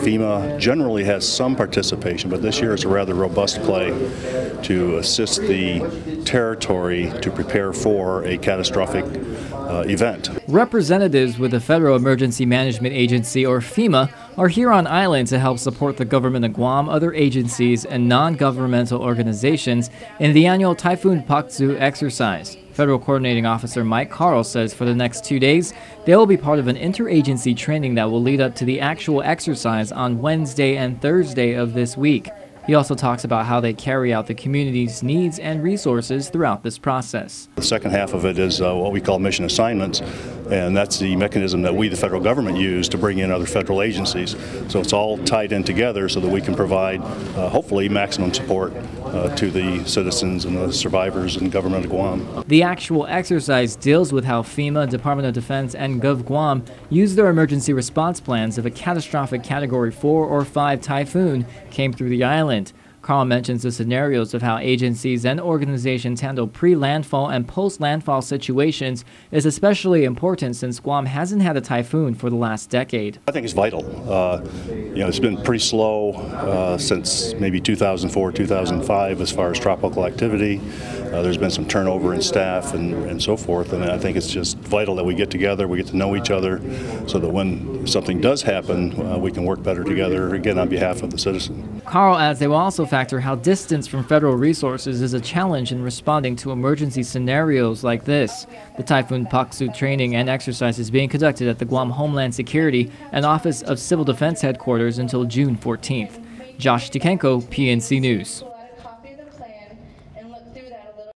FEMA generally has some participation, but this year is a rather robust play to assist the territory to prepare for a catastrophic event. Representatives with the Federal Emergency Management Agency, or FEMA, are here on island to help support the government of Guam, other agencies, and non-governmental organizations in the annual Typhoon Ex exercise. Federal Coordinating Officer Mike Carl says for the next 2 days, they will be part of an interagency training that will lead up to the actual exercise on Wednesday and Thursday of this week. He also talks about how they carry out the community's needs and resources throughout this process. The second half of it is what we call mission assignments, and that's the mechanism that we, the federal government, use to bring in other federal agencies. So it's all tied in together so that we can provide, hopefully, maximum support to the citizens and the survivors and government of Guam. The actual exercise deals with how FEMA, Department of Defense, and Gov Guam use their emergency response plans if a catastrophic Category 4 or 5 typhoon came through the island. Carl mentions the scenarios of how agencies and organizations handle pre-landfall and post-landfall situations is especially important since Guam hasn't had a typhoon for the last decade. I think it's vital. It's been pretty slow since maybe 2004, 2005 as far as tropical activity. There's been some turnover in staff and so forth, and I think it's just vital that we get together, we get to know each other, so that when something does happen, we can work better together, again, on behalf of the citizen. Carl adds they will also factor how distance from federal resources is a challenge in responding to emergency scenarios like this. The Typhoon Ex training and exercise is being conducted at the Guam Homeland Security and Office of Civil Defense headquarters until June 14th. Josh Tikenko, PNC News.